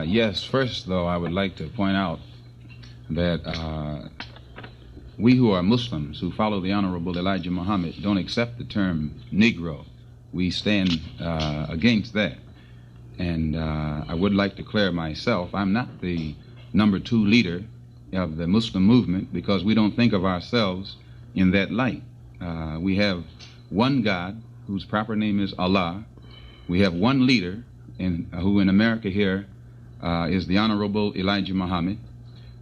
Yes, first, though, I would like to point out that we who are Muslims, who follow the Honorable Elijah Muhammad, don't accept the term Negro. We stand against that. And I would like to declare myself, I'm not the #2 leader of the Muslim movement, because we don't think of ourselves in that light. We have one God, whose proper name is Allah. We have one leader, who in America here is the Honorable Elijah Muhammad.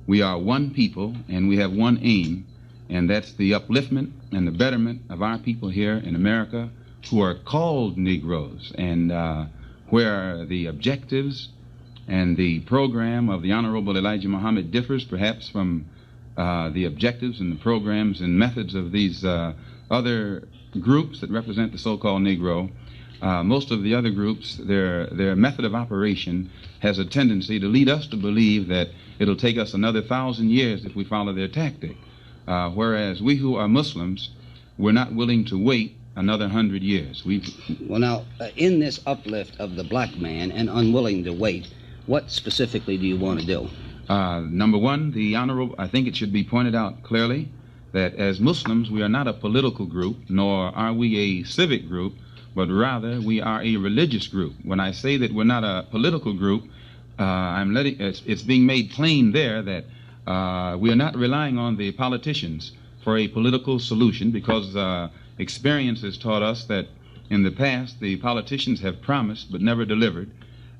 We are one people, and we have one aim, and that's the upliftment and the betterment of our people here in America who are called Negroes, and where the objectives and the program of the Honorable Elijah Muhammad differs perhaps from the objectives and the programs and methods of these other groups that represent the so-called Negro. Most of the other groups, their method of operation has a tendency to lead us to believe that it'll take us another 1,000 years if we follow their tactic. Whereas we who are Muslims, we're not willing to wait another 100 years. Well, now, in this uplift of the black man and unwilling to wait, what specifically do you want to do? Number one, I think it should be pointed out clearly that as Muslims, we are not a political group, nor are we a civic group, but rather we are a religious group. When I say that we're not a political group, it's being made plain there that we are not relying on the politicians for a political solution, because experience has taught us that in the past the politicians have promised but never delivered.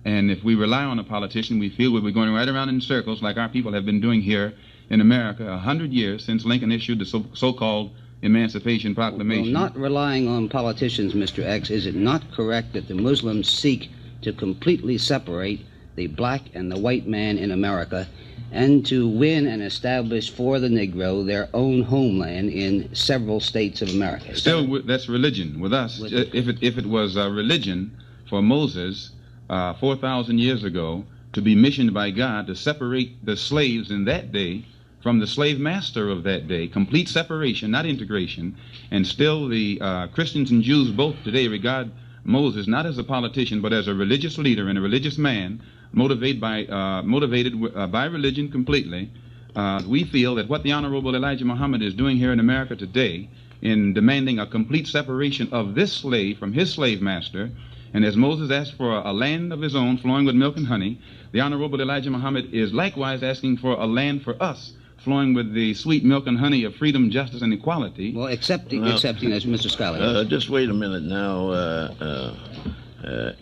And if we rely on a politician, we feel we'll be going right around in circles like our people have been doing here in America 100 years since Lincoln issued the so-called Emancipation Proclamation. Well, not relying on politicians, Mr. X, is it not correct that the Muslims seek to completely separate the black and the white man in America and to win and establish for the Negro their own homeland in several states of America? Still, that's religion. With us, if it was religion for Moses 4,000 years ago to be missioned by God to separate the slaves in that day from the slave master of that day, complete separation, not integration, and still the Christians and Jews both today regard Moses not as a politician but as a religious leader and a religious man motivated by religion completely. We feel that what the Honorable Elijah Muhammad is doing here in America today in demanding a complete separation of this slave from his slave master, and as Moses asked for a land of his own flowing with milk and honey, the Honorable Elijah Muhammad is likewise asking for a land for us flowing with the sweet milk and honey of freedom, justice, and equality. Well, accepting as Mr. Schuyle. Just wait a minute now.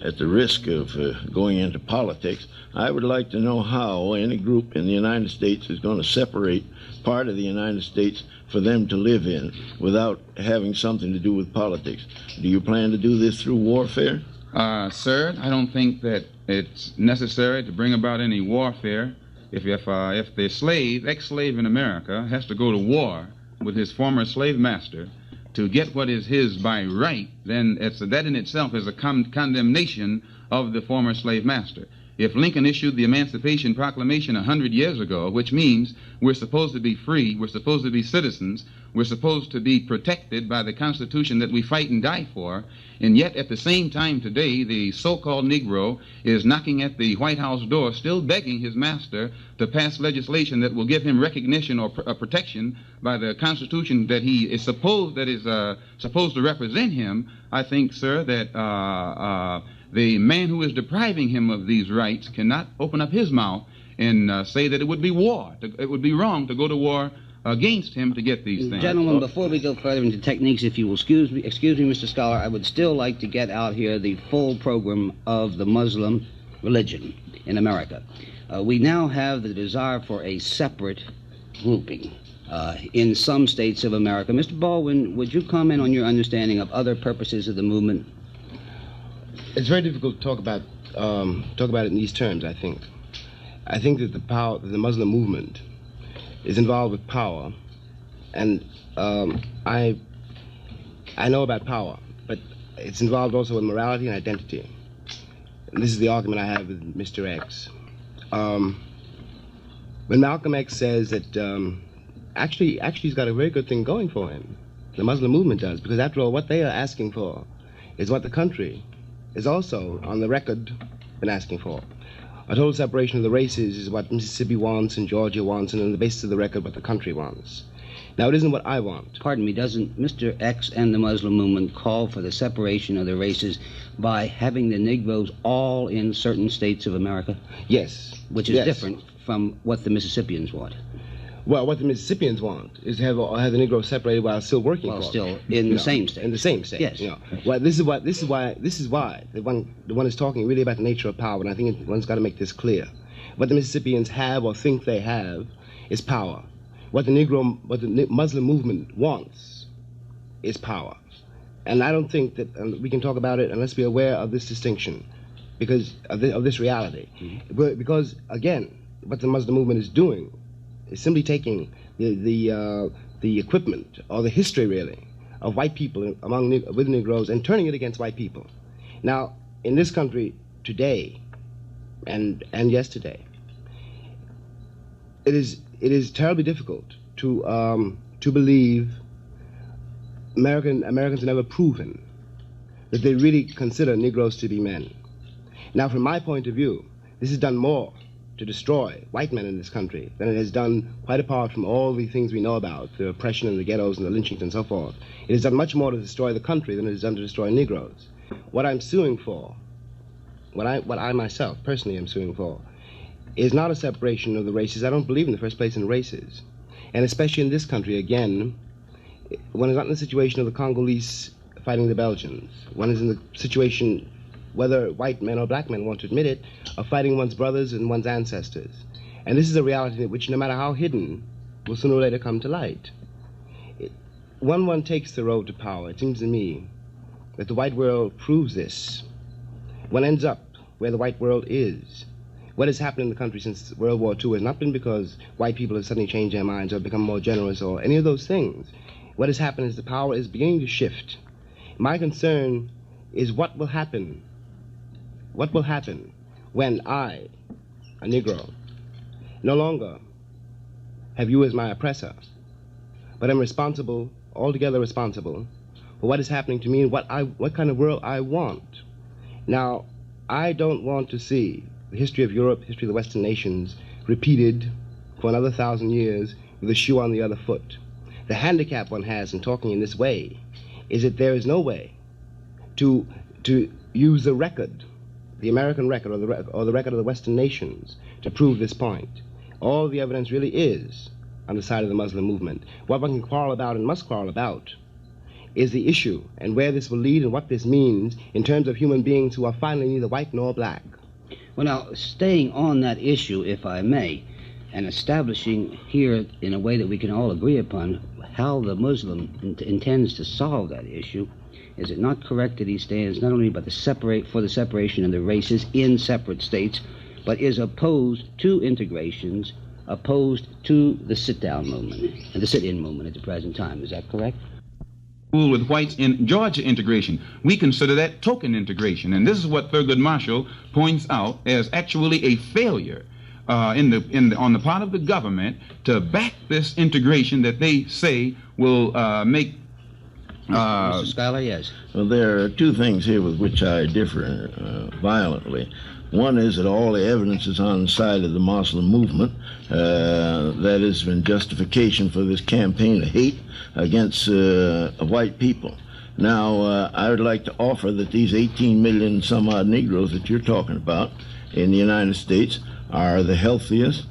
At the risk of going into politics, I would like to know how any group in the United States is going to separate part of the United States for them to live in without having something to do with politics. Do you plan to do this through warfare? Sir, I don't think that it's necessary to bring about any warfare. If the slave, ex-slave in America, has to go to war with his former slave master to get what is his by right, then that in itself is a condemnation of the former slave master. If Lincoln issued the Emancipation Proclamation 100 years ago, which means we're supposed to be free, we're supposed to be citizens, we're supposed to be protected by the Constitution that we fight and die for, and yet at the same time today, the so-called Negro is knocking at the White House door, still begging his master to pass legislation that will give him recognition or protection by the Constitution that he is supposed to represent him. I think, sir, that the man who is depriving him of these rights cannot open up his mouth and say that it would be war. It would be wrong to go to war against him to get these things. Gentlemen, before we go further into techniques, if you will excuse me, Mr. Scholar, I would still like to get out here the full program of the Muslim religion in America. We now have the desire for a separate grouping in some states of America. Mr. Baldwin, would you comment on your understanding of other purposes of the movement? It's very difficult to talk about it in these terms, I think. I think that the Muslim movement is involved with power, and I know about power, but it's involved also with morality and identity. And this is the argument I have with Mr. X. When Malcolm X says that actually he's got a very good thing going for him, the Muslim movement does, because after all, what they are asking for is what the country is also on the record been asking for. A total separation of the races is what Mississippi wants and Georgia wants, and on the basis of the record, what the country wants. Now, it isn't what I want. Pardon me, doesn't Mr. X and the Muslim movement call for the separation of the races by having the Negroes all in certain states of America? Yes. Which is different from what the Mississippians want. Well, what the Mississippians want is to have the Negroes separated while still working for them. Still in the same state. In the same state. Yes. You know. Well, this is why the one is talking really about the nature of power, and I think one's got to make this clear. What the Mississippians have or think they have is power. What the Muslim movement wants is power. And I don't think that we can talk about it unless we're aware of this distinction, because of this reality. Mm-hmm. Because, again, what the Muslim movement is doing is simply taking the equipment, or the history, really, of white people with Negroes and turning it against white people. Now, in this country today and yesterday, it is terribly difficult to believe Americans have never proven that they really consider Negroes to be men. Now, from my point of view, this has done more to destroy white men in this country than it has done, quite apart from all the things we know about, the oppression and the ghettos and the lynchings and so forth. It has done much more to destroy the country than it has done to destroy Negroes. What I'm suing for, what I myself personally am suing for, is not a separation of the races. I don't believe in the first place in races. And especially in this country, again, one is not in the situation of the Congolese fighting the Belgians. One is in the situation, whether white men or black men want to admit it, of fighting one's brothers and one's ancestors. And this is a reality which, no matter how hidden, will sooner or later come to light. When one takes the road to power, it seems to me that the white world proves this. One ends up where the white world is. What has happened in the country since World War II has not been because white people have suddenly changed their minds or become more generous or any of those things. What has happened is the power is beginning to shift. My concern is what will happen. What will happen when I, a Negro, no longer have you as my oppressor, but am responsible, altogether responsible, for what is happening to me and what kind of world I want. Now, I don't want to see the history of Europe, history of the Western nations, repeated for another 1,000 years with a shoe on the other foot. The handicap one has in talking in this way is that there is no way to use the record, the American record or the record of the Western nations, to prove this point. All the evidence really is on the side of the Muslim movement. What one can quarrel about and must quarrel about is the issue and where this will lead and what this means in terms of human beings who are finally neither white nor black. Well, now, staying on that issue, if I may, and establishing here in a way that we can all agree upon how the Muslim intends to solve that issue, is it not correct that he stands not only for the separation of the races in separate states, but is opposed to integrations, opposed to the sit-down movement and the sit-in movement at the present time? Is that correct? With whites in Georgia integration, we consider that token integration, and this is what Thurgood Marshall points out as actually a failure on the part of the government to back this integration that they say will make. Mr. Schuyler, yes. Well, there are two things here with which I differ violently. One is that all the evidence is on the side of the Muslim movement. That is in justification for this campaign of hate against white people. Now, I would like to offer that these 18 million some odd Negroes that you're talking about in the United States are the healthiest,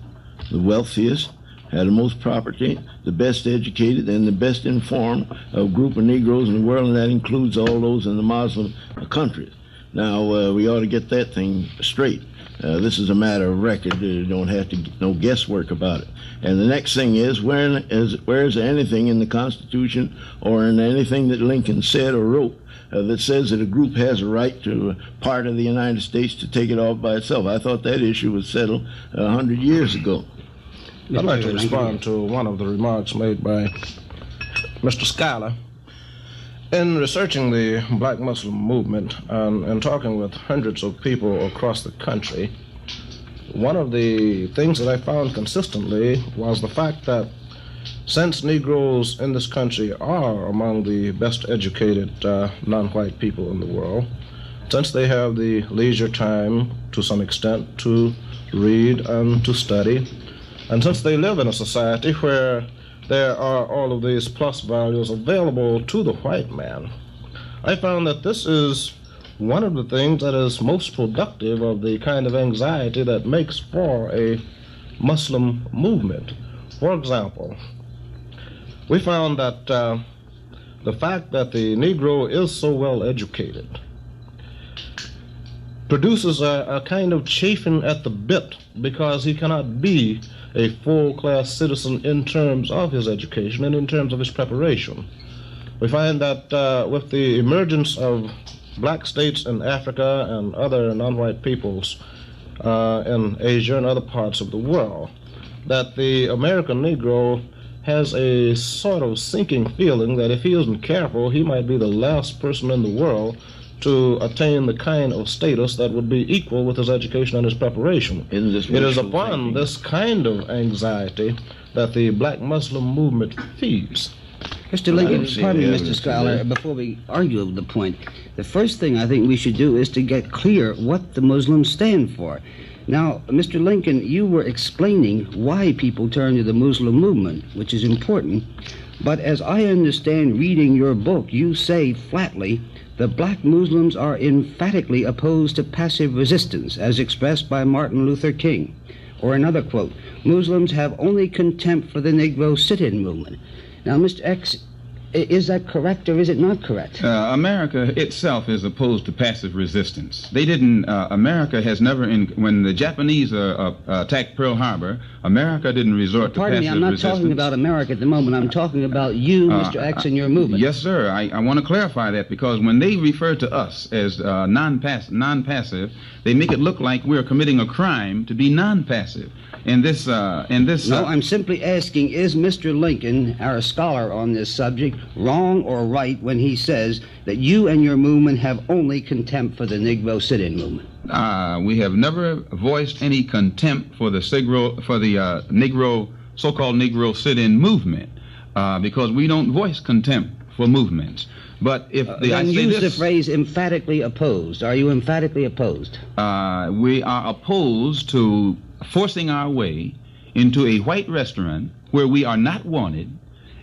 the wealthiest, have the most property, the best educated, and the best informed group of Negroes in the world, and that includes all those in the Muslim countries. Now, we ought to get that thing straight. This is a matter of record. You don't have to no guesswork about it. And the next thing is, where is there anything in the Constitution or in anything that Lincoln said or wrote that says that a group has a right to part of the United States to take it off by itself? I thought that issue was settled 100 years ago. I'd like to respond to one of the remarks made by Mr. Schuyler. In researching the black Muslim movement and talking with hundreds of people across the country, one of the things that I found consistently was the fact that since Negroes in this country are among the best educated non-white people in the world, since they have the leisure time to some extent to read and to study. And since they live in a society where there are all of these plus values available to the white man, I found that this is one of the things that is most productive of the kind of anxiety that makes for a Muslim movement. For example, we found that the fact that the Negro is so well educated produces a kind of chafing at the bit, because he cannot be a full-class citizen in terms of his education and in terms of his preparation. We find that with the emergence of black states in Africa and other non-white peoples in Asia and other parts of the world, that the American Negro has a sort of sinking feeling that if he isn't careful, he might be the last person in the world to attain the kind of status that would be equal with his education and his preparation. It is upon this kind of anxiety that the black Muslim movement feeds. Mr. Lincoln, pardon me, Mr. Scholar, before we argue over the point, the first thing I think we should do is to get clear what the Muslims stand for. Now, Mr. Lincoln, you were explaining why people turn to the Muslim movement, which is important, but as I understand reading your book, you say flatly the black Muslims are emphatically opposed to passive resistance, as expressed by Martin Luther King. Or another quote, Muslims have only contempt for the Negro sit-in movement. Now, Mr. X, is that correct or is it not correct? America itself is opposed to passive resistance. They didn't, America has never, when the Japanese attacked Pearl Harbor, America didn't resort to passive resistance. Pardon me, I'm not talking about America at the moment. I'm talking about you, Mr. X, and your movement. Yes, sir. I want to clarify that, because when they refer to us as non-passive, they make it look like we're committing a crime to be non-passive. No, I'm simply asking, is Mr. Lincoln, our scholar on this subject, wrong or right when he says that you and your movement have only contempt for the Negro sit-in movement? We have never voiced any contempt for the Negro, so-called Negro sit-in movement, because we don't voice contempt for movements. But if then use the phrase emphatically opposed. Are you emphatically opposed? We are opposed to forcing our way into a white restaurant where we are not wanted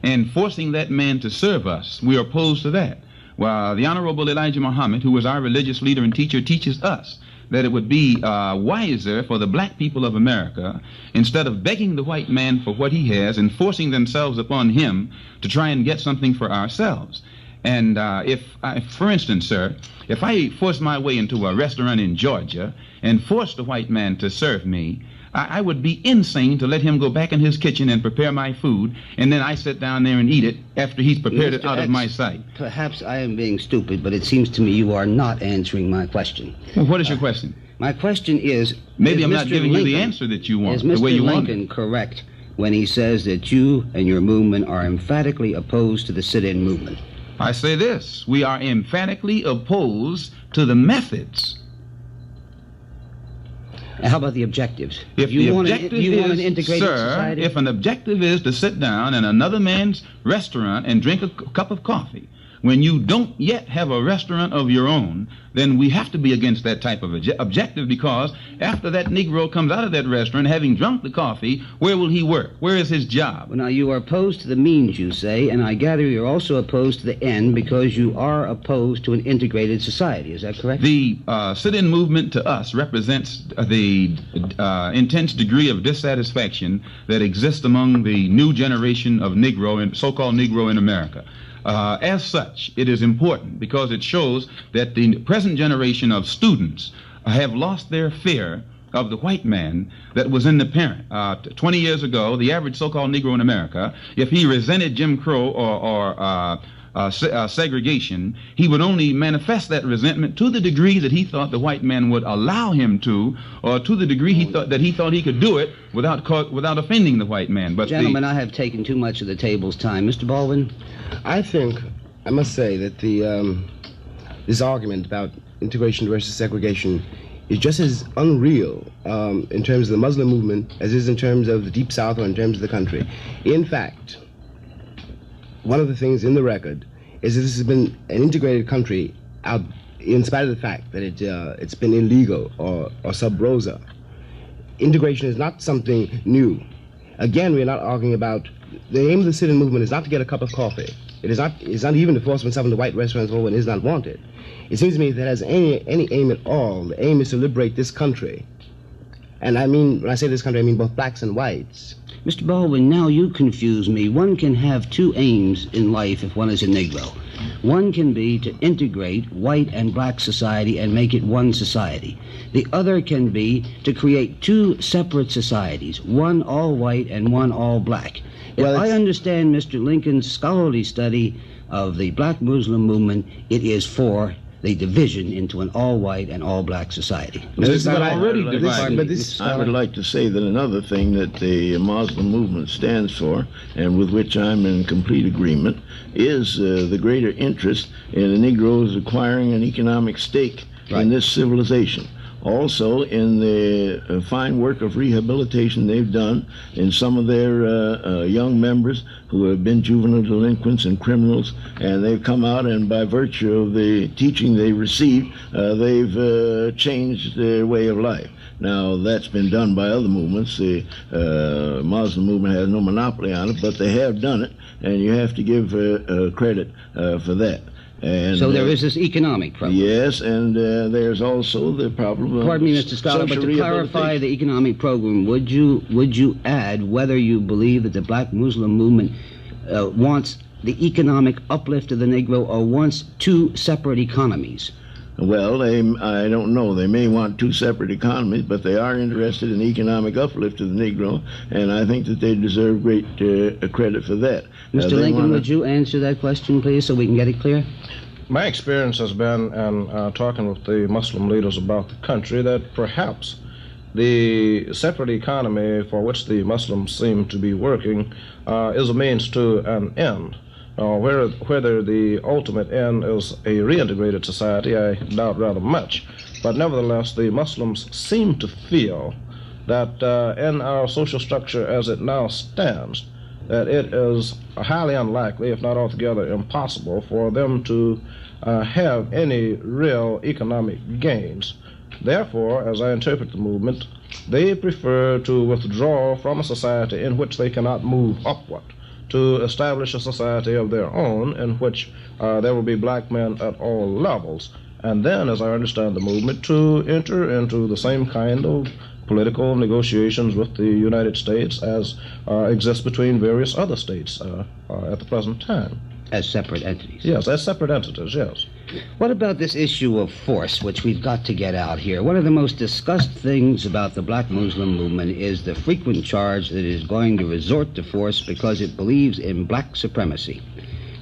and forcing that man to serve us. We are opposed to that. Well, the Honorable Elijah Muhammad, who was our religious leader and teacher, teaches us that it would be wiser for the black people of America, instead of begging the white man for what he has and forcing themselves upon him, to try and get something for ourselves. And for instance, sir, if I force my way into a restaurant in Georgia and force the white man to serve me, I would be insane to let him go back in his kitchen and prepare my food, and then I sit down there and eat it after he's prepared it out of my sight. Perhaps I am being stupid, but it seems to me you are not answering my question. Well, what is your question? My question is... Maybe I'm not giving you the answer that you want, the way you want it. Is Mr. Lincoln correct when he says that you and your movement are emphatically opposed to the sit-in movement? I say this: we are emphatically opposed to the methods. How about the objectives? If you want an integrated society? If an objective is to sit down in another man's restaurant and drink a cup of coffee, when you don't yet have a restaurant of your own, then we have to be against that type of objective, because after that Negro comes out of that restaurant, having drunk the coffee, where will he work? Where is his job? Well, now, you are opposed to the means, you say, and I gather you're also opposed to the end, because you are opposed to an integrated society. Is that correct? The sit-in movement to us represents the intense degree of dissatisfaction that exists among the new generation of Negro, and so-called Negro in America. As such, it is important because it shows that the present generation of students have lost their fear of the white man that was in the parent. 20 years ago, the average so-called Negro in America, if he resented Jim Crow or segregation, he would only manifest that resentment to the degree that he thought the white man would allow him to, or to the degree he thought he could do it without offending the white man. But gentlemen, I have taken too much of the table's time. Mr. Baldwin? I think, I must say that this argument about integration versus segregation is just as unreal in terms of the Muslim movement as it is in terms of the Deep South or in terms of the country. In fact, one of the things in the record is that this has been an integrated country in spite of the fact that it's been illegal or sub rosa. integration is not something new. Again, we're not arguing about, the aim of the sit-in movement is not to get a cup of coffee. It's not even to force oneself into white restaurants when it is not wanted. It seems to me that it has any aim at all. The aim is to liberate this country. And I mean, when I say this country, I mean both blacks and whites. Mr. Baldwin, now you confuse me. One can have two aims in life if one is a Negro. One can be to integrate white and black society and make it one society. The other can be to create two separate societies, one all white and one all black. If I understand Mr. Lincoln's scholarly study of the black Muslim movement, it is for the division into an all-white and all-black society. I would like to say that another thing that the Muslim movement stands for, and with which I'm in complete agreement, is the greater interest in the Negroes acquiring an economic stake in this civilization. Also, in the fine work of rehabilitation they've done in some of their young members who have been juvenile delinquents and criminals, and they've come out, and by virtue of the teaching they received, they've changed their way of life. Now, that's been done by other movements. The Muslim movement has no monopoly on it, but they have done it, and you have to give credit for that. And, so there is this economic problem. Yes, and there's also the problem of Pardon me, Mr. Scholar, but to clarify the economic program, would you add whether you believe that the black Muslim movement wants the economic uplift of the Negro or wants two separate economies? Well, I don't know. They may want two separate economies, but they are interested in economic uplift of the Negro, and I think that they deserve great credit for that. Mr. Lincoln, would you answer that question, please, so we can get it clear? My experience has been in talking with the Muslim leaders about the country that perhaps the separate economy for which the Muslims seem to be working is a means to an end. Whether the ultimate end is a reintegrated society, I doubt rather much. But nevertheless, the Muslims seem to feel that in our social structure as it now stands, that it is highly unlikely, if not altogether impossible, for them to have any real economic gains. Therefore, as I interpret the movement, they prefer to withdraw from a society in which they cannot move upward, to establish a society of their own in which there will be black men at all levels, and then, as I understand the movement, to enter into the same kind of political negotiations with the United States as exists between various other states at the present time. As separate entities? Yes, as separate entities, yes. What about this issue of force, which we've got to get out here? One of the most discussed things about the black Muslim movement is the frequent charge that it is going to resort to force because it believes in black supremacy.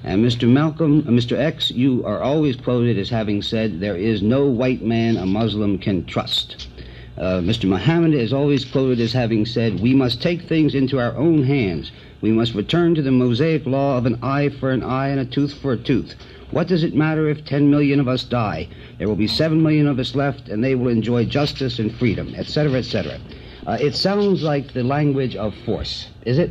And Mr. X, you are always quoted as having said, there is no white man a Muslim can trust. Mr. Muhammad is always quoted as having said, we must take things into our own hands. We must return to the Mosaic law of an eye for an eye and a tooth for a tooth. What does it matter if 10 million of us die? There will be 7 million of us left, and they will enjoy justice and freedom, etc., etc. It sounds like the language of force, is it?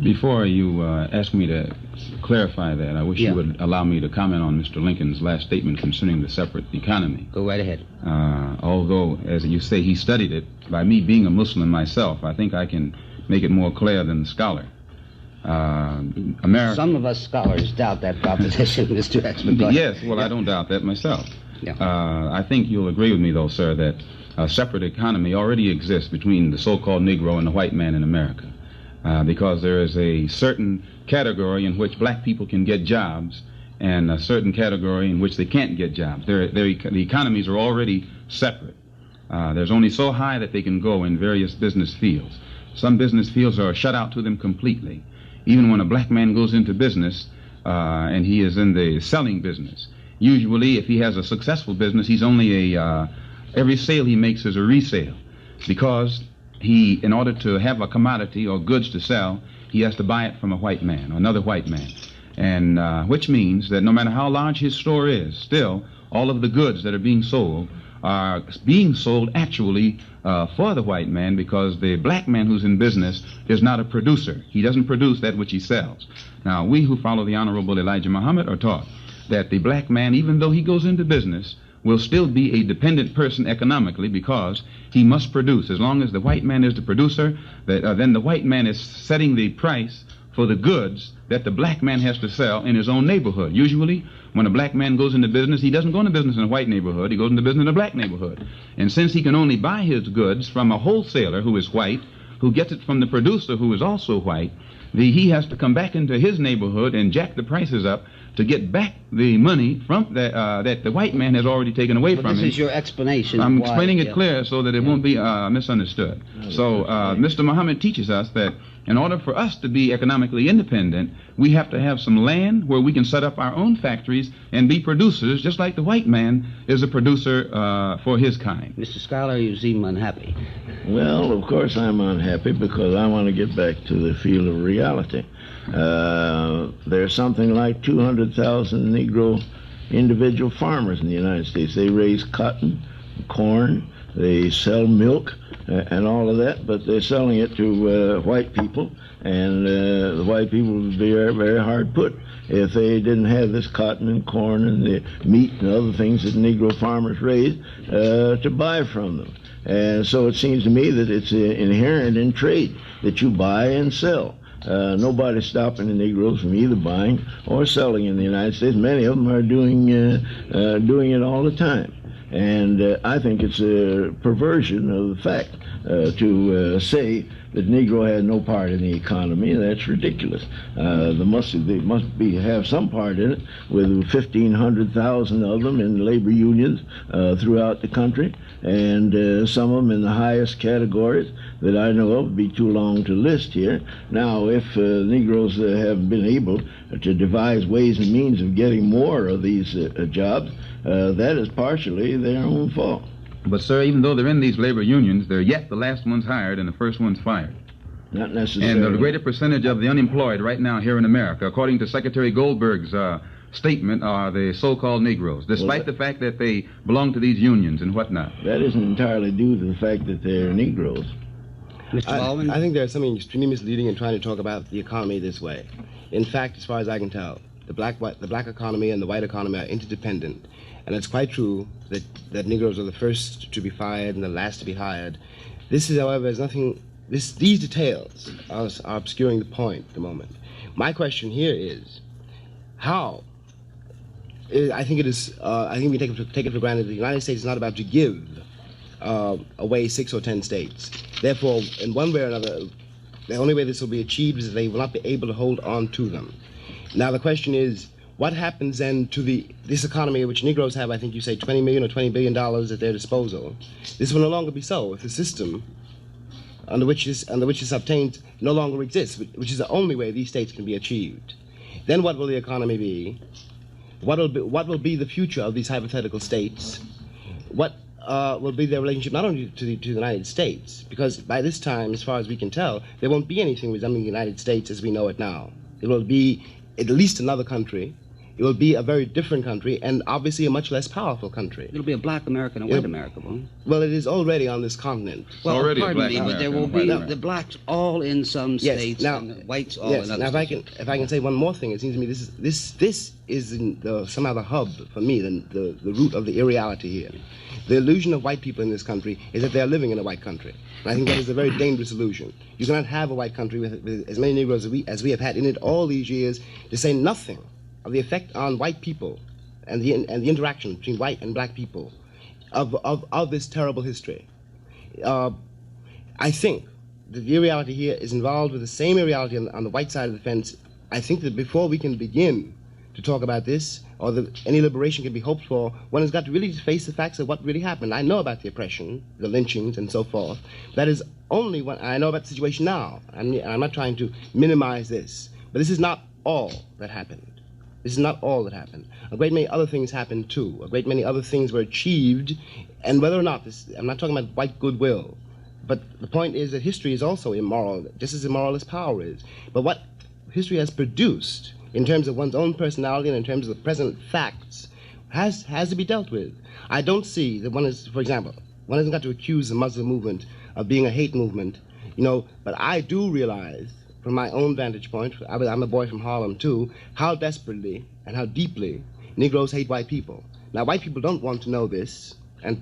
Before you ask me to clarify that, I wish you would allow me to comment on Mr. Lincoln's last statement concerning the separate economy. Go right ahead. Although, as you say, he studied it, by me being a Muslim myself, I think I can make it more clear than the scholar. Some of us scholars doubt that proposition, Mr. X. Yes, well, I don't doubt that myself. Yeah. I think you'll agree with me, though, sir, that a separate economy already exists between the so-called Negro and the white man in America, because there is a certain category in which black people can get jobs and a certain category in which they can't get jobs. The economies are already separate. There's only so high that they can go in various business fields. Some business fields are shut out to them completely. Even when a black man goes into business and he is in the selling business, usually if he has a successful business, he's only every sale he makes is a resale, because in order to have a commodity or goods to sell, he has to buy it from a white man or another white man, and which means that no matter how large his store is, still all of the goods that are being sold are being sold actually for the white man, because the black man who's in business is not a producer. He doesn't produce that which he sells. Now, we who follow the Honorable Elijah Muhammad are taught that the black man, even though he goes into business, will still be a dependent person economically because he must produce. As long as the white man is the producer, then the white man is setting the price for the goods that the black man has to sell in his own neighborhood. Usually, when a black man goes into business, he doesn't go into business in a white neighborhood, he goes into business in a black neighborhood. And since he can only buy his goods from a wholesaler who is white, who gets it from the producer who is also white, he has to come back into his neighborhood and jack the prices up to get back the money from that the white man has already taken away from him. This is your explanation. I'm explaining it clear so that it won't be misunderstood. So Mr. Muhammad teaches us that in order for us to be economically independent, we have to have some land where we can set up our own factories and be producers, just like the white man is a producer for his kind. Mr. Schuyler, you seem unhappy. Well, of course I'm unhappy because I want to get back to the field of reality. There's something like 200,000 Negro individual farmers in the United States. They raise cotton, corn, they sell milk, and all of that, but they're selling it to white people, and the white people would be very, very hard put if they didn't have this cotton and corn and the meat and other things that Negro farmers raise to buy from them. And so it seems to me that it's inherent in trade that you buy and sell. Nobody's stopping the Negroes from either buying or selling in the United States. Many of them are doing it all the time. And I think it's a perversion of the fact to say that Negro has no part in the economy. That's ridiculous. They must have some part in it, with 1,500,000 of them in labor unions throughout the country, and some of them in the highest categories that I know of. Would be too long to list here. Now, if Negroes have been able to devise ways and means of getting more of these jobs, that is partially their own fault. But, sir, even though they're in these labor unions, they're yet the last ones hired and the first ones fired. Not necessarily. And the greater percentage of the unemployed right now here in America, according to Secretary Goldberg's statement, are the so-called Negroes, despite the fact that they belong to these unions and whatnot. That isn't entirely due to the fact that they're Negroes. Mr. Baldwin? I think there's something extremely misleading in trying to talk about the economy this way. In fact, as far as I can tell, the black economy and the white economy are interdependent. And it's quite true that Negroes are the first to be fired and the last to be hired. This is, however, is nothing. These details are obscuring the point at the moment. My question here is, how? I think it is. I think we take it for granted that the United States is not about to give away 6 or 10 states. Therefore, in one way or another, the only way this will be achieved is that they will not be able to hold on to them. Now, the question is, what happens then to this economy, which Negroes have, I think you say, $20 million or $20 billion at their disposal? This will no longer be so if the system under which is obtained no longer exists, which is the only way these states can be achieved. Then what will the economy be? What will be the future of these hypothetical states? What will be their relationship not only to the United States, because by this time, as far as we can tell, there won't be anything resembling the United States as we know it now. It will be at least another country. It will be a very different country, and obviously a much less powerful country. It'll be a black America and a white America, won't it? Well, it is already on this continent. Well, already pardon me, but there will be the blacks all in some states, now, and the whites all in others. Now, if I can say one more thing, it seems to me this is somehow the hub for me, the root of the irreality here. The illusion of white people in this country is that they are living in a white country. And I think that is a very dangerous illusion. You cannot have a white country with as many Negroes as we have had in it all these years, to say nothing of the effect on white people and the interaction between white and black people of this terrible history. I think that the irreality here is involved with the same irreality on the white side of the fence. I think that before we can begin to talk about this, or any liberation can be hoped for, one has got to really face the facts of what really happened. I know about the oppression, the lynchings, and so forth. That is only what I know about the situation now. I'm not trying to minimize this, but this is not all that happened. This is not all that happened. A great many other things happened too. A great many other things were achieved, and whether or not I'm not talking about white goodwill, but the point is that history is also immoral, just as immoral as power is. But what history has produced in terms of one's own personality and in terms of the present facts has to be dealt with. I don't see that for example, one hasn't got to accuse the Muslim movement of being a hate movement, but I do realize, from my own vantage point, I'm a boy from Harlem too, how desperately and how deeply Negroes hate white people. Now, white people don't want to know this and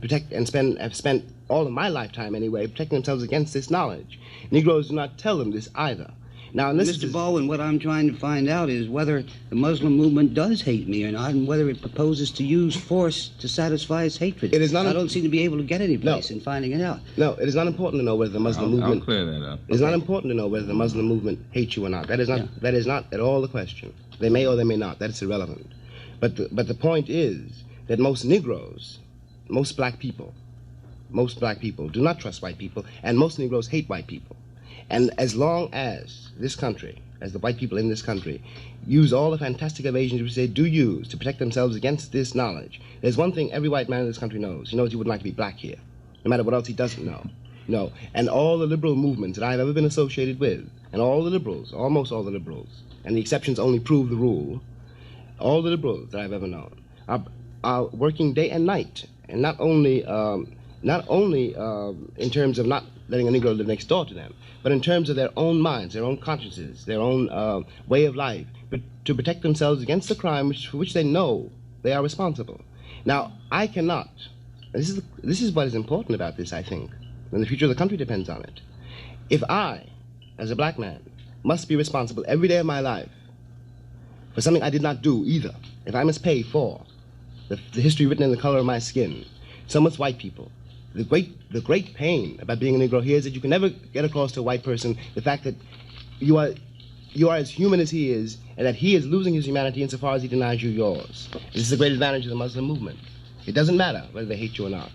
have spent all of my lifetime anyway protecting themselves against this knowledge. Negroes do not tell them this either. Now, Mr. Baldwin, what I'm trying to find out is whether the Muslim movement does hate me or not, and whether it proposes to use force to satisfy its hatred. It is not. I don't seem to be able to get any place in finding it out. No, it is not important to know whether the Muslim movement. I'll clear that up. It is not important to know whether the Muslim movement hates you or not. That is not. Yeah. That is not at all the question. They may or they may not. That is irrelevant. But the point is that most Negroes, most black people do not trust white people, and most Negroes hate white people. And as long as this country, as the white people in this country, use all the fantastic evasions which they do use to protect themselves against this knowledge, there's one thing every white man in this country knows. He knows he wouldn't like to be black here, no matter what else he doesn't know. No. And all the liberal movements that I've ever been associated with, and all the liberals, almost all the liberals, and the exceptions only prove the rule, all the liberals that I've ever known are working day and night, and not only in terms of not letting a Negro live next door to them, but in terms of their own minds, their own consciences, their own way of life, but to protect themselves against the crime for which they know they are responsible. Now, I cannot, this is what is important about this, I think, and the future of the country depends on it. If I, as a black man, must be responsible every day of my life for something I did not do either, if I must pay for the history written in the color of my skin, so must white people. The great pain about being a Negro here is that you can never get across to a white person the fact that you are as human as he is, and that he is losing his humanity insofar as he denies you yours. This is the great advantage of the Muslim movement. It doesn't matter whether they hate you or not.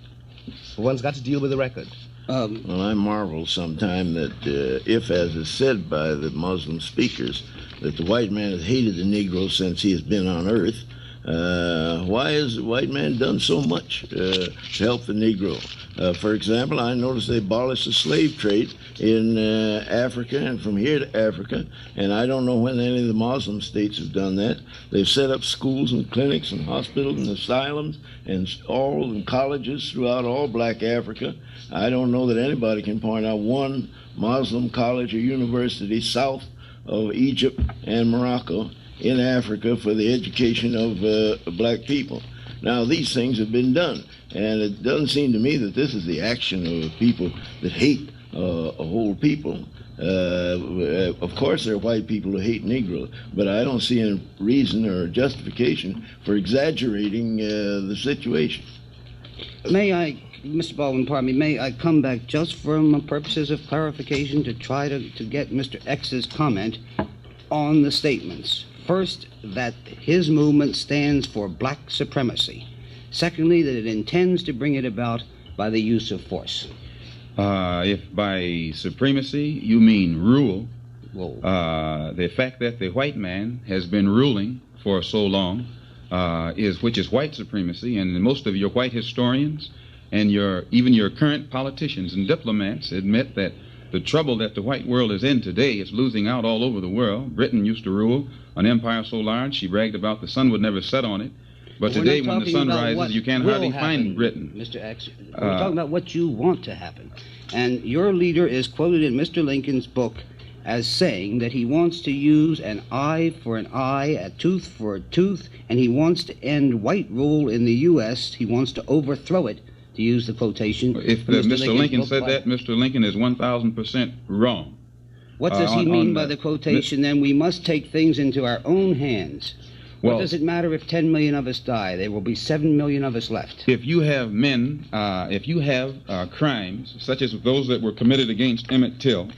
But one's got to deal with the record. Well, I marvel sometime that if, as is said by the Muslim speakers, that the white man has hated the Negro since he has been on earth, why has the white man done so much to help the Negro? For example, I noticed they abolished the slave trade in Africa and from here to Africa, and I don't know when any of the Muslim states have done that. They've set up schools and clinics and hospitals and asylums and all in colleges throughout all black Africa. I don't know that anybody can point out one Muslim college or university south of Egypt and Morocco in Africa for the education of black people. Now, these things have been done, and it doesn't seem to me that this is the action of people that hate a whole people. Of course, there are white people who hate Negroes, but I don't see any reason or justification for exaggerating the situation. May I, Mr. Baldwin, pardon me, may I come back just for purposes of clarification to try to get Mr. X's comment on the statements? First, that his movement stands for black supremacy. Secondly, that it intends to bring it about by the use of force. If by supremacy you mean rule, the fact that the white man has been ruling for so long, which is white supremacy, and most of your white historians and even your current politicians and diplomats admit that the trouble that the white world is in today is losing out all over the world. Britain used to rule an empire so large she bragged about the sun would never set on it. But today, when the sun rises, you can't hardly find Britain. Mr. X, we're talking about what you want to happen. And your leader is quoted in Mr. Lincoln's book as saying that he wants to use an eye for an eye, a tooth for a tooth, and he wants to end white rule in the U.S. He wants to overthrow it, to use the quotation. If Mr. Lincoln said that, Mr. Lincoln is 1,000% wrong. What does he mean by the quotation, then? We must take things into our own hands. What does it matter if 10 million of us die? There will be 7 million of us left. If you have if you have crimes, such as those that were committed against Emmett Till,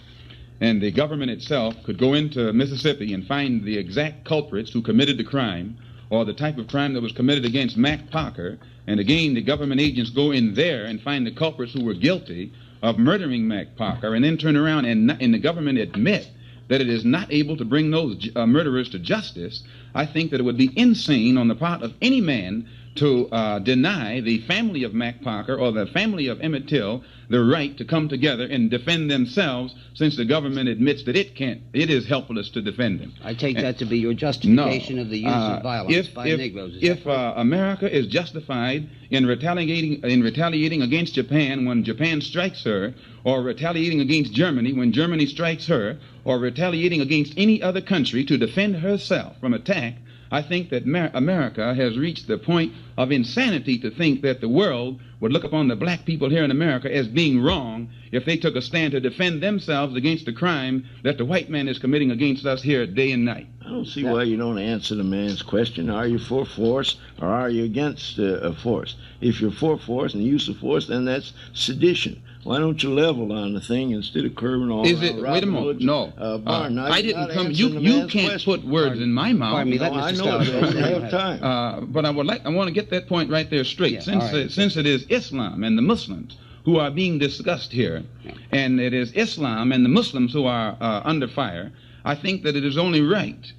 and the government itself could go into Mississippi and find the exact culprits who committed the crime, or the type of crime that was committed against Mac Parker, and again the government agents go in there and find the culprits who were guilty of murdering Mac Parker, and then turn around and the government admit that it is not able to bring those murderers to justice, I think that it would be insane on the part of any man to deny the family of Mac Parker or the family of Emmett Till the right to come together and defend themselves, since the government admits that it can't. It is helpless to defend them. I take that to be your justification of the use of violence by Negroes. If America is justified in retaliating against Japan when Japan strikes her, or retaliating against Germany when Germany strikes her, or retaliating against any other country to defend herself from attack, I think that America has reached the point of insanity to think that the world would look upon the black people here in America as being wrong if they took a stand to defend themselves against the crime that the white man is committing against us here day and night. I don't see why you don't answer the man's question. Are you for force or are you against force? If you're for force and the use of force, then that's sedition. Why don't you level on the thing instead of curving all Is around it? Wait a moment. No. I didn't come. You can't put words in my mouth. Pardon me, No, I know that. I have time. But I want to get that point right there straight. Yeah, Since it is Islam and the Muslims who are being discussed here, and it is Islam and the Muslims who are under fire, I think that it is only right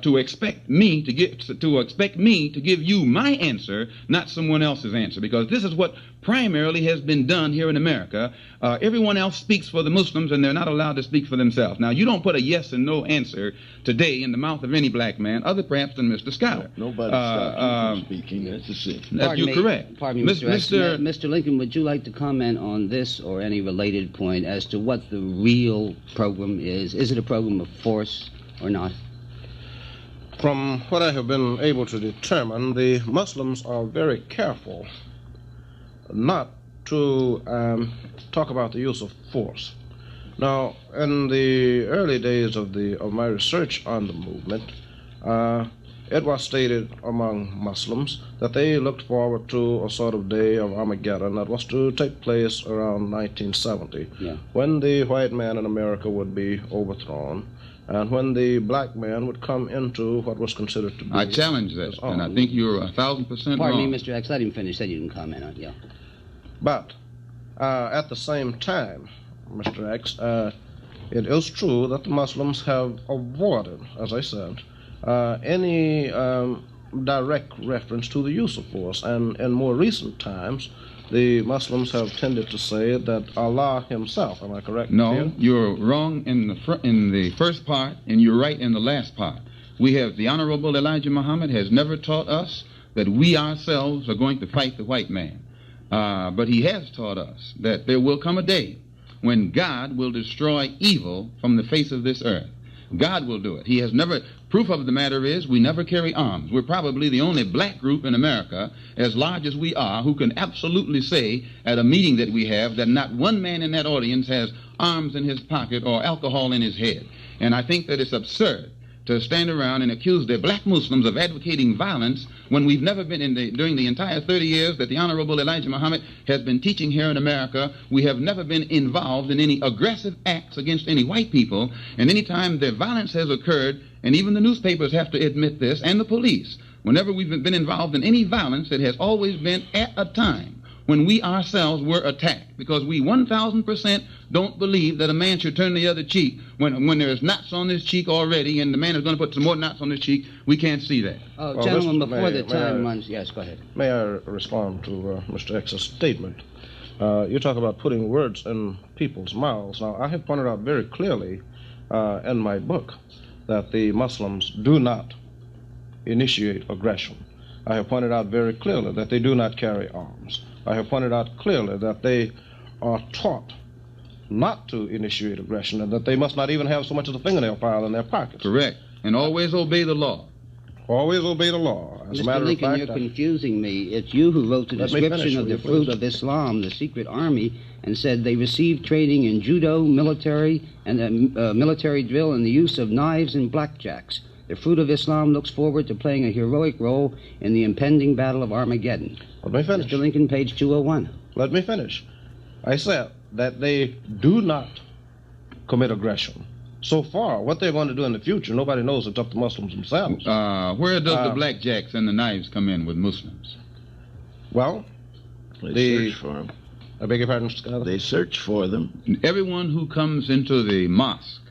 to expect me to give you my answer, not someone else's answer, because this is what primarily has been done here in America. Everyone else speaks for the Muslims, and they're not allowed to speak for themselves. Now, you don't put a yes and no answer today in the mouth of any black man, other perhaps than Mr. Schuyler. Nobody stopped you from speaking. That's the sin. You're correct. Pardon me, Mr. Lincoln, would you like to comment on this or any related point as to what the real program is? Is it a program of force or not? From what I have been able to determine, the Muslims are very careful not to talk about the use of force. Now, in the early days of my research on the movement, it was stated among Muslims that they looked forward to a sort of day of Armageddon that was to take place around 1970, when the white man in America would be overthrown, and when the black man would come into what was considered to be... I challenge that, and I think you're 1,000% wrong. Pardon me, Mr. X, let him finish, then you can comment on it, But at the same time, Mr. X, it is true that the Muslims have avoided, as I said, any direct reference to the use of force, and in more recent times, the Muslims have tended to say that Allah himself, am I correct? No, you're wrong in the first part, and you're right in the last part. We have, the Honorable Elijah Muhammad has never taught us that we ourselves are going to fight the white man. But he has taught us that there will come a day when God will destroy evil from the face of this earth. God will do it. He has never... Proof of the matter is we never carry arms. We're probably the only black group in America, as large as we are, who can absolutely say at a meeting that we have that not one man in that audience has arms in his pocket or alcohol in his head. And I think that it's absurd to stand around and accuse the black Muslims of advocating violence when we've never been during the entire 30 years that the Honorable Elijah Muhammad has been teaching here in America, we have never been involved in any aggressive acts against any white people. And any time the violence has occurred, and even the newspapers have to admit this, and the police, whenever we've been involved in any violence, it has always been at a time when we ourselves were attacked, because we 1,000% don't believe that a man should turn the other cheek when there's knots on his cheek already and the man is going to put some more knots on his cheek. We can't see that. Well, gentlemen, before the time runs... Yes, go ahead. May I respond to Mr. X's statement? You talk about putting words in people's mouths. Now, I have pointed out very clearly in my book that the Muslims do not initiate aggression. I have pointed out very clearly that they do not carry arms. I have pointed out clearly that they are taught not to initiate aggression and that they must not even have so much as a fingernail file in their pockets. Correct. And always obey the law. Always obey the law. As Mr. a matter Lincoln, of fact, you're confusing me. It's you who wrote the description of the fruit of Islam, the secret army, and said they received training in judo, military, and military drill and the use of knives and blackjacks. The fruit of Islam looks forward to playing a heroic role in the impending battle of Armageddon. Let me finish. Mr. Lincoln, page 201. Let me finish. I said that they do not commit aggression. So far, what they're going to do in the future, nobody knows except the Muslims themselves. Where does the blackjacks and the knives come in with Muslims? Well, they search for them. I beg your pardon, Mr. Schuyler? They search for them. Everyone who comes into the mosque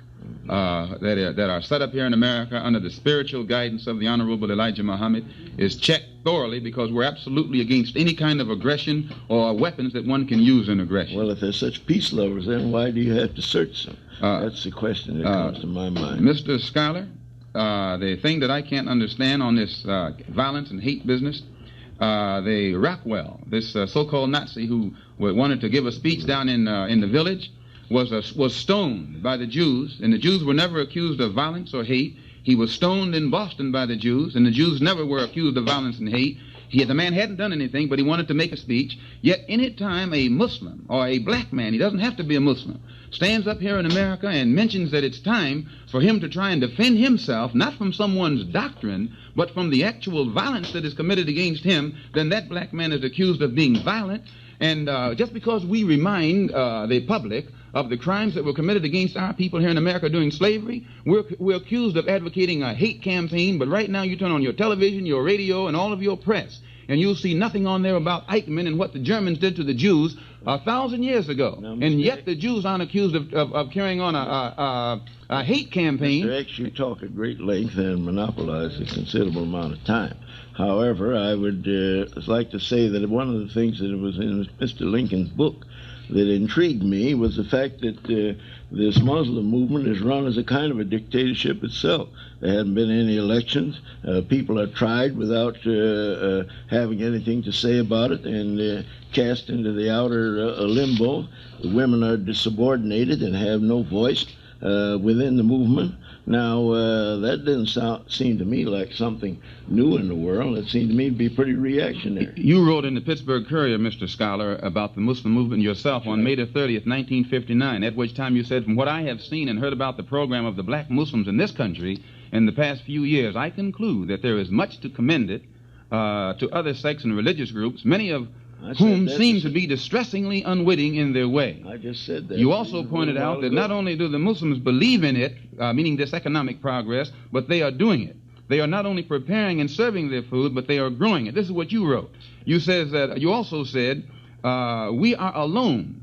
that are set up here in America under the spiritual guidance of the Honorable Elijah Muhammad is checked thoroughly, because we're absolutely against any kind of aggression or weapons that one can use in aggression. Well, if they're such peace lovers, then why do you have to search them? That's the question that comes to my mind. Mr. Schuyler, the thing that I can't understand on this violence and hate business, the Rockwell, this so-called Nazi who wanted to give a speech down in the village, was stoned by the Jews, and the Jews were never accused of violence or hate. He was stoned in Boston by the Jews, and the Jews never were accused of violence and hate. The man hadn't done anything, but he wanted to make a speech. Yet any time a Muslim or a black man, he doesn't have to be a Muslim, stands up here in America and mentions that it's time for him to try and defend himself, not from someone's doctrine, but from the actual violence that is committed against him, then that black man is accused of being violent. And just because we remind the public of the crimes that were committed against our people here in America during slavery, we're accused of advocating a hate campaign. But right now you turn on your television, your radio, and all of your press, and you'll see nothing on there about Eichmann and what the Germans did to the Jews 1,000 years ago. Now, and yet the Jews aren't accused of carrying on a hate campaign. Mr. X, you talk at great length and monopolize a considerable amount of time. However, I would like to say that one of the things that was in Mr. Lincoln's book that intrigued me was the fact that this Muslim movement is run as a kind of a dictatorship itself. There haven't been any elections. People are tried without having anything to say about it and cast into the outer limbo. The women are subordinated and have no voice within the movement. Now, that doesn't seem to me like something new in the world. It seemed to me to be pretty reactionary. You wrote in the Pittsburgh Courier, Mr. Scholar, about the Muslim movement yourself on May the 30th, 1959, at which time you said, from what I have seen and heard about the program of the black Muslims in this country in the past few years, I conclude that there is much to commend it to other sects and religious groups, many of whom seem to be distressingly unwitting in their way. I just said that. You also pointed out that not only do the Muslims believe in it, meaning this economic progress, but they are doing it. They are not only preparing and serving their food, but they are growing it. This is what you wrote. You also said, we are alone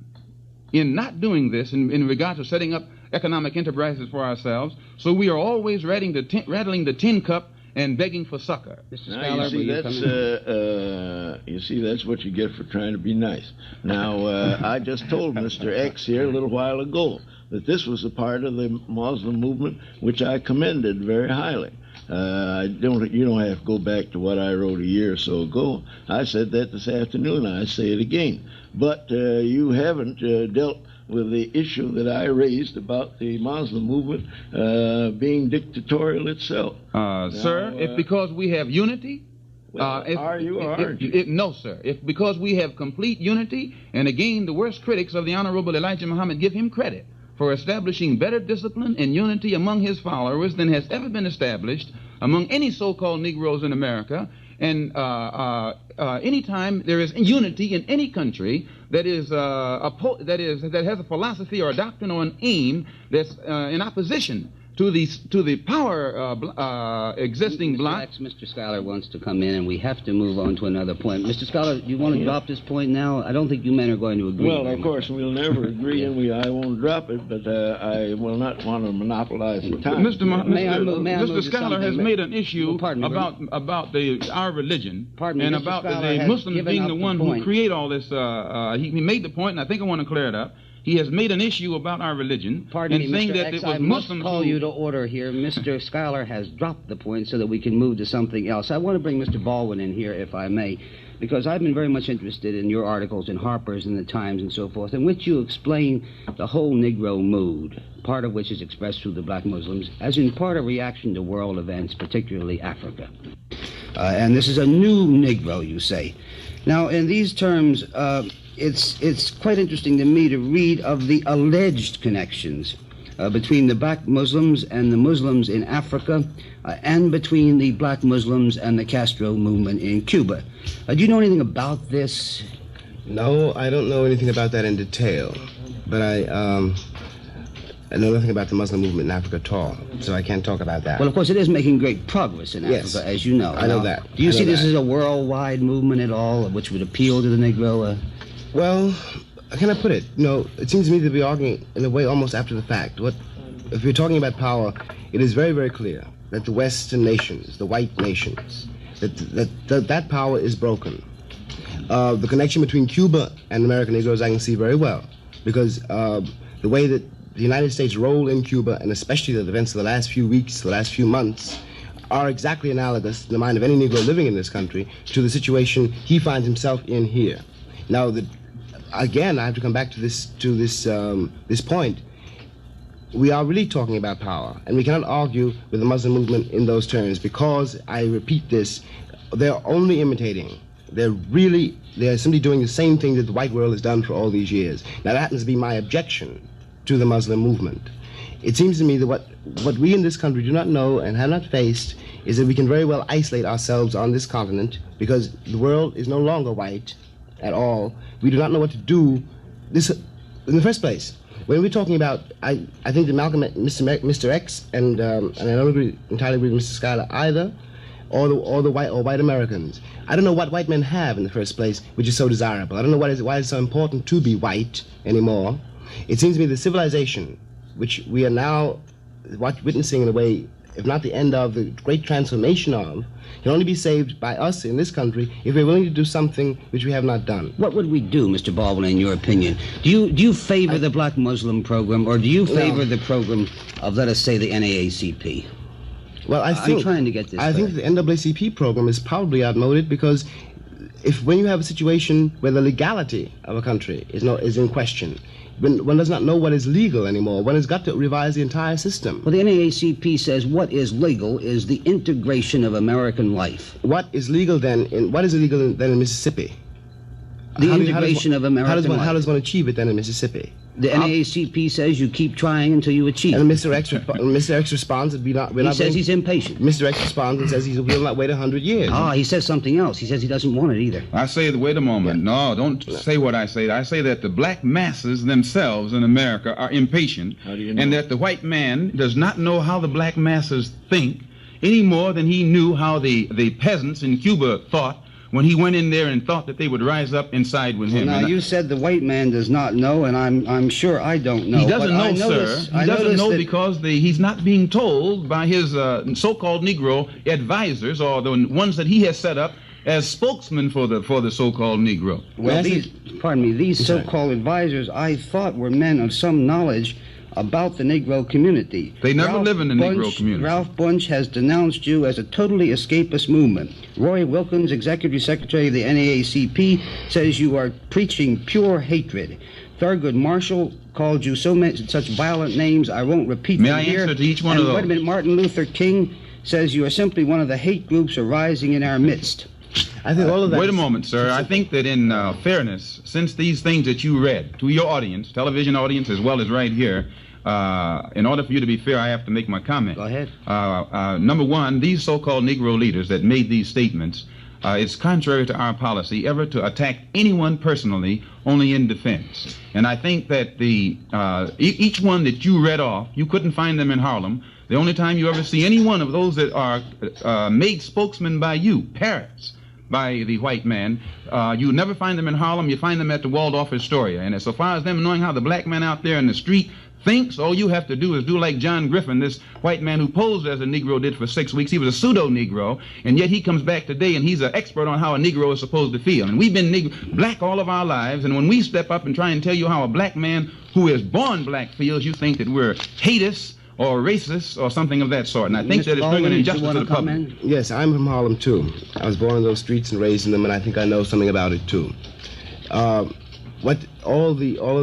in not doing this in regard to setting up economic enterprises for ourselves, so we are always rattling the tin cup and begging for succor. Mr. Scholar, you see, that's what you get for trying to be nice. Now, I just told Mr. X here a little while ago that this was a part of the Muslim movement which I commended very highly. You don't have to go back to what I wrote a year or so ago. I said that this afternoon. I say it again. But you haven't dealt with the issue that I raised about the Muslim movement being dictatorial itself. Sir, if because we have unity... are you or aren't you? No, sir. If because we have complete unity, and again, the worst critics of the Honorable Elijah Muhammad give him credit for establishing better discipline and unity among his followers than has ever been established among any so-called Negroes in America. And anytime there is unity in any country that has a philosophy or a doctrine or an aim that's in opposition to the power existing bloc. Mr. Scholar wants to come in, and we have to move on to another point. Mr. Scholar, you want to drop this point now? I don't think you men are going to agree. Well, of course, we'll never agree, and I won't drop it, but I will not want to monopolize the time. Mr. Scholar has made an issue about our religion and about the Muslims being the one who create all this. He made the point, and I think I want to clear it up. He has made an issue about our religion and saying Mr. that X, it was I Muslims must call you to order here. Mr. Scholar has dropped the point so that we can move to something else. I want to bring Mr. Baldwin in here, if I may, because I've been very much interested in your articles in Harper's and the Times and so forth, in which you explain the whole Negro mood, part of which is expressed through the black Muslims, as in part a reaction to world events, particularly Africa. And this is a new Negro, you say. Now, in these terms, it's quite interesting to me to read of the alleged connections between the black Muslims and the Muslims in Africa and between the black Muslims and the Castro movement in Cuba. Do you know anything about this? No, I don't know anything about that in detail, but I know nothing about the Muslim movement in Africa at all, so I can't talk about that. Well, of course, it is making great progress in Africa, yes, as you know. I know that. Do you see this as a worldwide movement at all, which would appeal to the Negro? Well, how can I put it? It seems to me to be arguing in a way almost after the fact. If you're talking about power, it is very, very clear that the Western nations, the white nations, that power is broken. The connection between Cuba and American Negroes I can see very well, because the way that the United States' role in Cuba, and especially the events of the last few weeks, the last few months, are exactly analogous in the mind of any Negro living in this country to the situation he finds himself in here. Now, again, I have to come back to this point. we are really talking about power, and we cannot argue with the Muslim movement in those terms because, I repeat this, they're only imitating. They're simply doing the same thing that the white world has done for all these years. Now, that happens to be my objection to the Muslim movement. It seems to me that what we in this country do not know and have not faced is that we can very well isolate ourselves on this continent because the world is no longer white at all. We do not know what to do this in the first place. When we're talking about, I think that Malcolm, Mr. X, and I don't entirely agree with Mr. Schuyler either, or white Americans. I don't know what white men have in the first place, which is so desirable. I don't know why it's so important to be white anymore. It seems to me the civilization, which we are now witnessing in a way, if not the end of, the great transformation of, can only be saved by us in this country if we're willing to do something which we have not done. What would we do, Mr. Baldwin, in your opinion? Do you favor the black Muslim program, or do you favor the program of, let us say, the NAACP? Well, I'm trying to get this. I think the NAACP program is probably outmoded because when you have a situation where the legality of a country is in question, when one does not know what is legal anymore, one has got to revise the entire system. Well, the NAACP says what is legal is the integration of American life. What is legal then in Mississippi? The integration of American life. How does one achieve it then in Mississippi? The NAACP says you keep trying until you achieve. And Mr. X responds that he says he's impatient. Mr. X responds and says he will not wait 100 years. He says something else. He says he doesn't want it either. I say, wait a moment. No, don't say what I say. I say that the black masses themselves in America are impatient, and that the white man does not know how the black masses think any more than he knew how the peasants in Cuba thought when he went in there and thought that they would rise up and side with him. Now, you said the white man does not know, and I'm sure I don't know. He doesn't know, sir. He doesn't know because he's not being told by his so-called Negro advisors, or the ones that he has set up as spokesmen for the so-called Negro. Well, these so-called advisors, I thought were men of some knowledge about the Negro community. They never live in the Negro community. Ralph Bunche has denounced you as a totally escapist movement. Roy Wilkins, Executive Secretary of the NAACP, says you are preaching pure hatred. Thurgood Marshall called you such violent names I won't repeat them here. May I answer to each one of those? Wait a minute, Martin Luther King says you are simply one of the hate groups arising in our midst. I think all of that. Wait a moment, sir. I think that in fairness, since these things that you read to your audience, television audience as well as right here, in order for you to be fair, I have to make my comment. Go ahead. Number one, these so-called Negro leaders that made these statements, it's contrary to our policy ever to attack anyone personally, only in defense. And I think that each one that you read off, you couldn't find them in Harlem. The only time you ever see any one of those that are made spokesmen by you, parrots, by the white man, you never find them in Harlem. You find them at the Waldorf Astoria. And as far as them knowing how the black man out there in the street thinks, all you have to do is do like John Griffin, this white man who posed as a Negro did for 6 weeks. He was a pseudo-Negro, and yet he comes back today and he's an expert on how a Negro is supposed to feel. And we've been black all of our lives, and when we step up and try and tell you how a black man who is born black feels, you think that we're haters or racist or something of that sort. And I think that it's doing an injustice to the public. Yes, I'm from Harlem, too. I was born in those streets and raised in them, and I think I know something about it, too. All of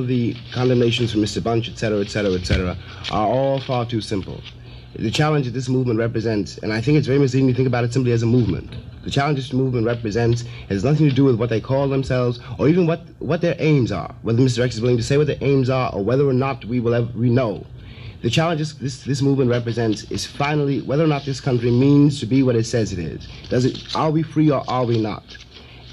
the condemnations from Mr. Bunche, et cetera, are all far too simple. The challenge that this movement represents, and I think it's very misleading to think about it simply as a movement. The challenge this movement represents has nothing to do with what they call themselves, or even what their aims are. Whether Mr. X is willing to say what their aims are, or whether or not we know. The challenge this movement represents is finally whether or not this country means to be what it says it is. Are we free or are we not?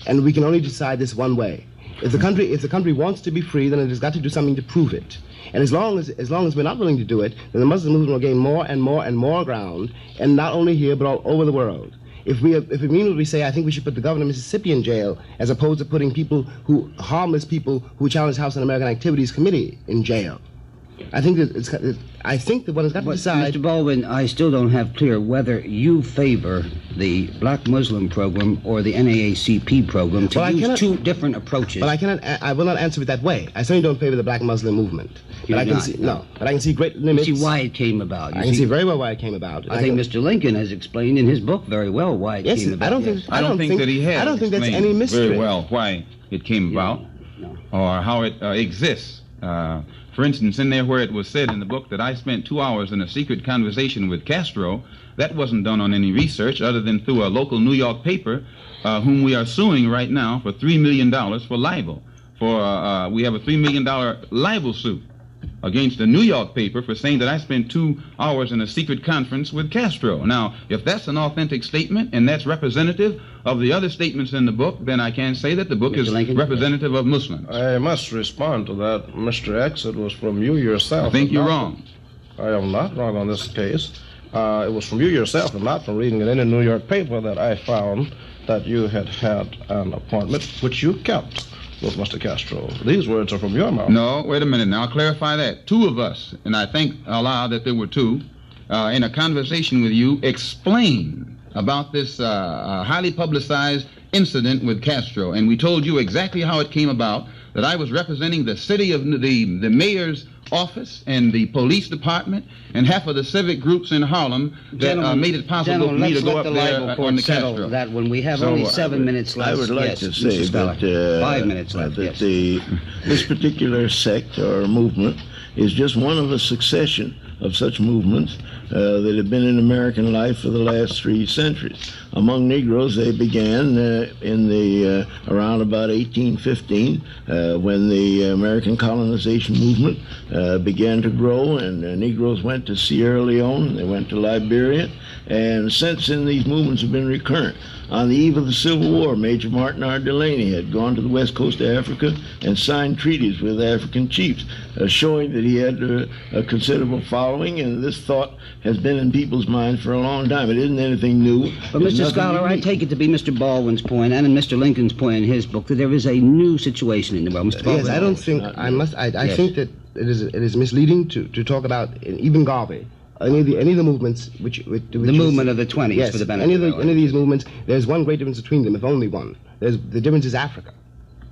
And we can only decide this one way. If the country wants to be free, then it has got to do something to prove it. And as long as we're not willing to do it, then the Muslim movement will gain more and more and more ground, and not only here but all over the world. If it means what we say, I think we should put the governor of Mississippi in jail, as opposed to putting harmless people who challenge House Un-American Activities Committee in jail. I think that one has got to decide. Mr. Baldwin, I still don't have clear whether you favor the black Muslim program or the NAACP program to use two different approaches. But I will not answer it that way. I certainly don't favor the black Muslim movement. But I can see great limits. You see why it came about. I can see very well why it came about. I think Mr. Lincoln has explained in his book very well why it came about. I don't think that he has. I don't think that's any mystery. Very well why it came about, or how it exists. For instance, in there where it was said in the book that I spent 2 hours in a secret conversation with Castro, that wasn't done on any research other than through a local New York paper whom we are suing right now for $3 million for libel. We have a $3 million libel suit against a New York paper for saying that I spent 2 hours in a secret conference with Castro. Now, if that's an authentic statement and that's representative of the other statements in the book, then I can say that the book is representative of Muslims. I must respond to that, Mr. X. It was from you yourself. I think you're wrong. I am not wrong on this case. It was from you yourself and not from reading it in a New York paper that I found that you had an appointment which you kept with Mr. Castro. These words are from your mouth. No, wait a minute now. I'll clarify that. 2 of us, and I thank Allah that there were 2, in a conversation with you, explained about this highly publicized incident with Castro. And we told you exactly how it came about, that I was representing the city of the mayor's office and the police department and half of the civic groups in Harlem that made it possible for me to go up there on the Castro. That when we have only 7 minutes left. I would like to say that 5 minutes left. That this particular sect or movement is just one of a succession of such movements that have been in American life for the last 3 centuries. Among Negroes, they began around about 1815 when the American colonization movement began to grow, and Negroes went to Sierra Leone, they went to Liberia, and since then these movements have been recurrent. On the eve of the Civil War, Major Martin R. Delaney had gone to the west coast of Africa and signed treaties with African chiefs, showing that he had a considerable following, and this thought has been in people's minds for a long time. It isn't anything new. But Mr. Scholar, I take it to be Mr. Baldwin's point and Mr. Lincoln's point in his book that there is a new situation in the world. Mr. Baldwin? Yes, I don't think, I think that it is misleading to talk about, even Garvey, any of the movements which the movement of the 20s, yes, for the benefit any of these movements, there's one great difference between them, if only one. The difference is Africa.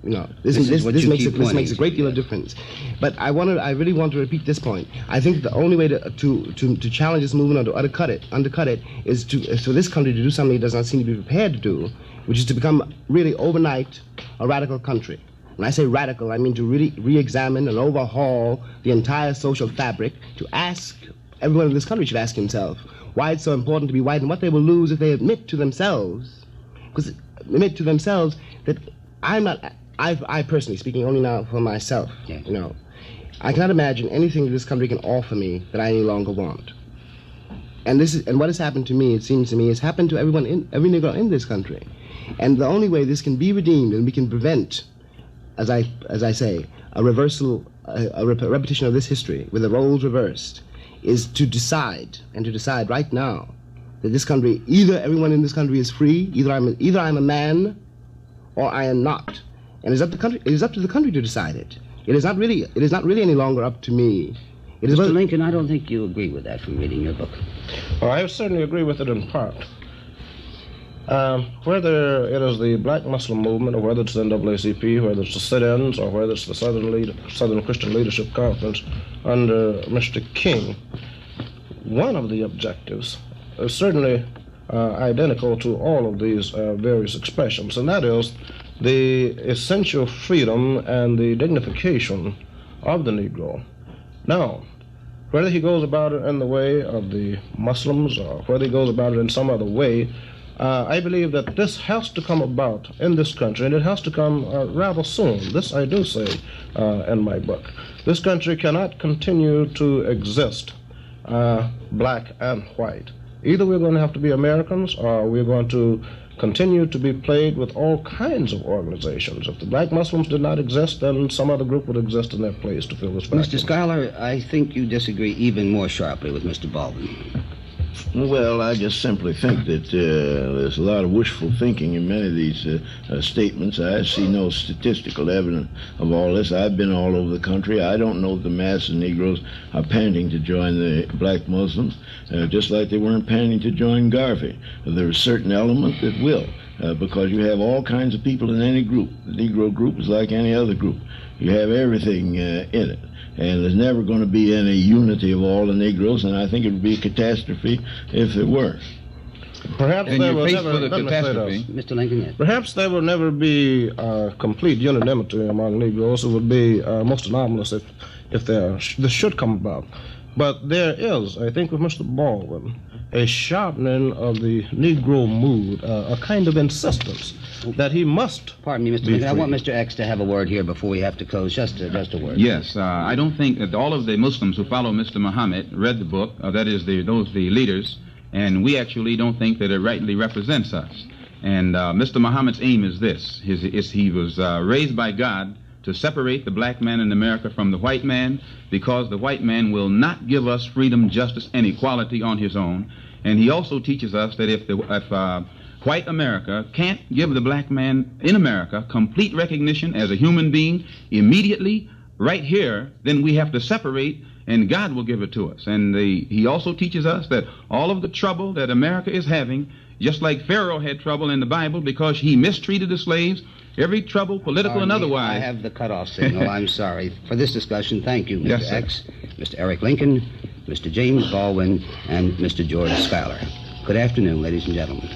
You know, this makes a great deal of difference. But I really want to repeat this point. I think the only way to challenge this movement or to undercut it is for this country to do something it does not seem to be prepared to do, which is to become really overnight a radical country. When I say radical, I mean to really re-examine and overhaul the entire social fabric, to ask, everyone in this country should ask himself why it's so important to be white and what they will lose if they admit to themselves that I'm not, I personally, speaking only now for myself, you know, I cannot imagine anything this country can offer me that I any longer want. And what has happened to me, it seems to me, has happened to every Negro in this country. And the only way this can be redeemed and we can prevent, as I say, a repetition of this history with the roles reversed, is to decide right now that this country, either everyone in this country is free, either I'm a man or I am not. And it is up to the country to decide it. It is not really any longer up to me. Mr. Lincoln, I don't think you agree with that from reading your book. Well, I certainly agree with it in part. Whether it is the Black Muslim movement, or whether it's the NAACP, whether it's the sit-ins, or whether it's the Southern Christian Leadership Conference under Mr. King, one of the objectives is certainly identical to all of these various expressions, and that is the essential freedom and the dignification of the Negro. Now, whether he goes about it in the way of the Muslims or whether he goes about it in some other way, I believe that this has to come about in this country, and it has to come rather soon. This I do say in my book. This country cannot continue to exist black and white. Either we're going to have to be Americans or we're going to continue to be plagued with all kinds of organizations. If the black Muslims did not exist, then some other group would exist in their place to fill this vacuum. Mr. Schuyler, I think you disagree even more sharply with Mr. Baldwin. Well, I just simply think that there's a lot of wishful thinking in many of these statements. I see no statistical evidence of all this. I've been all over the country. I don't know if the mass of Negroes are panting to join the black Muslims, just like they weren't panting to join Garvey. There's a certain element that will, because you have all kinds of people in any group. The Negro group is like any other group. You have everything in it. And there's never going to be any unity of all the Negroes, and I think it would be a catastrophe if there were. Perhaps there will never, Mr. Lincoln, yes. Perhaps there will never be complete unanimity among Negroes. It would be most anomalous if this should come about. But there is, I think with Mr. Baldwin, a sharpening of the Negro mood, a kind of insistence that he must. Pardon me, Mr. Lincoln. I want Mr. X to have a word here before we have to close. Just a word. Yes, I don't think that all of the Muslims who follow Mr. Muhammad read the book. That is, the leaders, and we actually don't think that it rightly represents us. And Mr. Muhammad's aim is this: he was raised by God to separate the black man in America from the white man, because the white man will not give us freedom, justice, and equality on his own. And he also teaches us that if white America can't give the black man in America complete recognition as a human being immediately, right here, then we have to separate, and God will give it to us. And he also teaches us that all of the trouble that America is having, just like Pharaoh had trouble in the Bible because he mistreated the slaves, every trouble, political and otherwise. I have the cutoff signal. I'm sorry. For this discussion, thank you, Mr. Yes, X, Mr. Eric Lincoln, Mr. James Baldwin, and Mr. George Schuyler. Good afternoon, ladies and gentlemen.